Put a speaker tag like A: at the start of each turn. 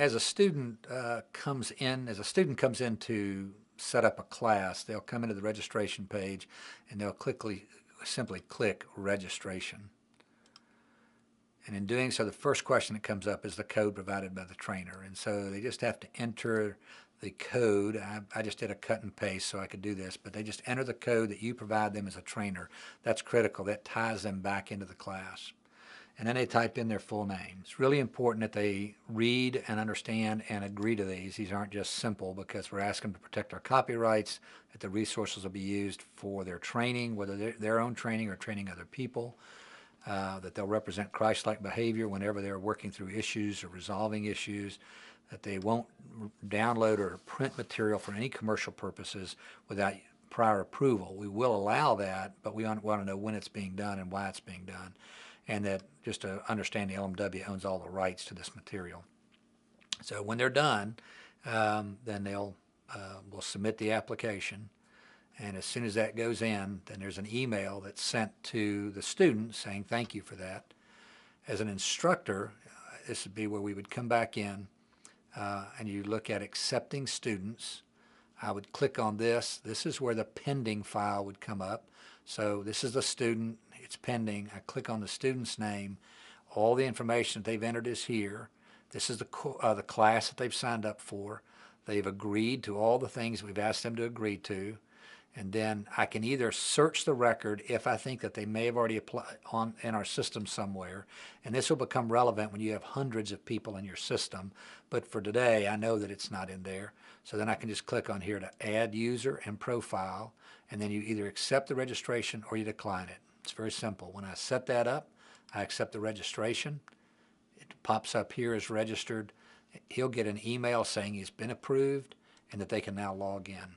A: as a student comes in to set up a class, they'll come into the registration page and they'll simply click registration. And in doing so, the first question that comes up is the code provided by the trainer. And so they just have to enter the code. I just did a cut and paste so I could do this, but they just enter the code that you provide them as a trainer. That's critical. That ties them back into the class. And then they type in their full name. It's really important that they read and understand and agree to these. These aren't just simple, because we're asking them to protect our copyrights, that the resources will be used for their training, whether they're their own training or training other people, that they'll represent Christ-like behavior whenever they're working through issues or resolving issues, that they won't download or print material for any commercial purposes without prior approval. We will allow that, but we want to know when it's being done and why it's being done. And that, just to understand, the LMW owns all the rights to this material. So when they're done, then we'll submit the application. And as soon as that goes in, then there's an email that's sent to the student saying thank you for that. As an instructor, this would be where we would come back in and you look at accepting students. I would click on this. This is where the pending file would come up. So this is the student. It's pending. I click on the student's name. All the information that they've entered is here. This is the class that they've signed up for. They've agreed to all the things we've asked them to agree to. And then I can either search the record if I think that they may have already applied in our system somewhere, and this will become relevant when you have hundreds of people in your system. But for today, I know that it's not in there. So then I can just click on here to add user and profile, and then you either accept the registration or you decline it. It's very simple. When I set that up, I accept the registration. It pops up here as registered. He'll get an email saying he's been approved and that they can now log in.